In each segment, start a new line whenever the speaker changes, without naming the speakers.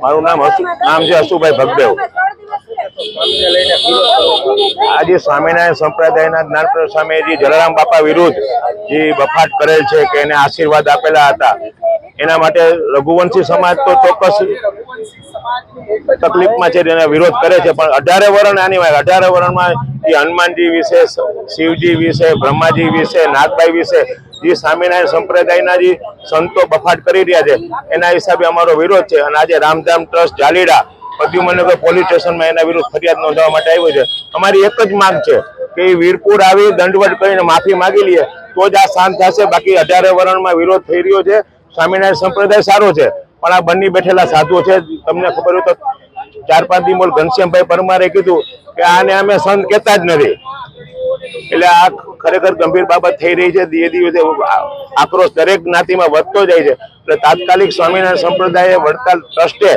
મારું નામ છે અશુભાઈ ભગદેવ। આજે સ્વામિનારાયણ સંપ્રદાયના જ્ઞાનપ્રદ સ્વામી જલારામ બાપા વિરુદ્ધ જે બફાટ કરેલ છે કે એને આશીર્વાદ આપેલા હતા, એના માટે રઘુવંશી સમાજ તો ચોક્કસ તકલીફમાં છે, એનો વિરોધ કરે છે। પણ 18 વરણ આની 18 વરણમાં જે હનુમાનજી વિશે, શિવજી વિશે, બ્રહ્માજી વિશે, નાગબાઈ વિશે જે સ્વામિનારાયણ સંપ્રદાયના જે સંતો બફાટ કરી રહ્યા છે, એના હિસાબે અમારો વિરોધ છે। અને આજે રામધામ ટ્રસ્ટ જાલીડા પ્રદ્યુમનગર પોલીસ સ્ટેશનમાં એના વિરુદ્ધ ફરિયાદ નોંધવા માટે આવ્યો છે। અમારી એક જ માંગ છે કે વીરપુર આવી દંડવટ કરીને માફી માંગી લઈએ તો જ આ શાંત થશે। બાકી 18 વરણમાં વિરોધ થઈ રહ્યો છે। સ્વામિનારાયણ સંપ્રદાય સારો છે, પણ આ બની બેઠેલા સાધુઓ છે, તમને ખબર હોય તો 4-5 દી મોલ ઘનશ્યામભાઈ પરમારે કીધું કે આને અમે સંત કહેતા જ નથી। એટલે આ ખરેખર ગંભીર બાબત થઈ રહી છે। ધીરે ધીરે આક્રોશ દરેક જ્ઞાતિમાં વધતો જાય છે। એટલે તાત્કાલિક સ્વામિનારાયણ સંપ્રદાય વડતાલ ટ્રસ્ટે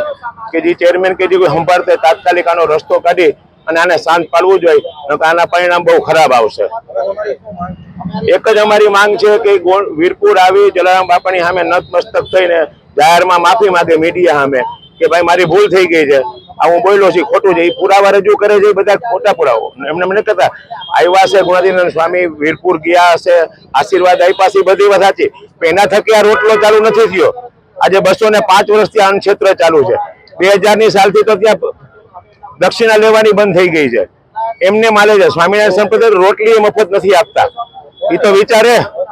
કે જે ચેરમેન કે જે કોઈ સંભાળતે તાત્કાલિક આનો રસ્તો કાઢી અને આને શાંત પાડવું જોઈએ, આના પરિણામ બહુ ખરાબ આવશે। એક જ અમારી માંગ છે કે વીરપુર આવી જલારામ બાપાની સામે નતમસ્તક થઈને જાહેરમાં માફી માંગે મીડિયા સામે કે ભાઈ મારી ભૂલ થઈ ગઈ છે, આ હું બોલ્યો છું ખોટું છે। એ પુરાવા રજૂ કરે છે, બધા ખોટા પુરાવો એમને મને કહેતા આવ્યા છે ગુણાતીનંદ સ્વામી વીરપુર ગયા હશે, આશીર્વાદ આપ્યા છે, બધી વાત સાચી, એના થકી આ રોટલો ચાલુ નથી થયો। આજે 205 વર્ષથી અન્ન ક્ષેત્ર ચાલુ છે। 2000ની સાલથી તો ત્યાં દક્ષિણા લેવાની બંધ થઈ ગઈ છે, એમને માલે છે। સ્વામિનારાયણ સંપ્રદાય રોટલી મફત નથી આપતા, એ તો વિચારે।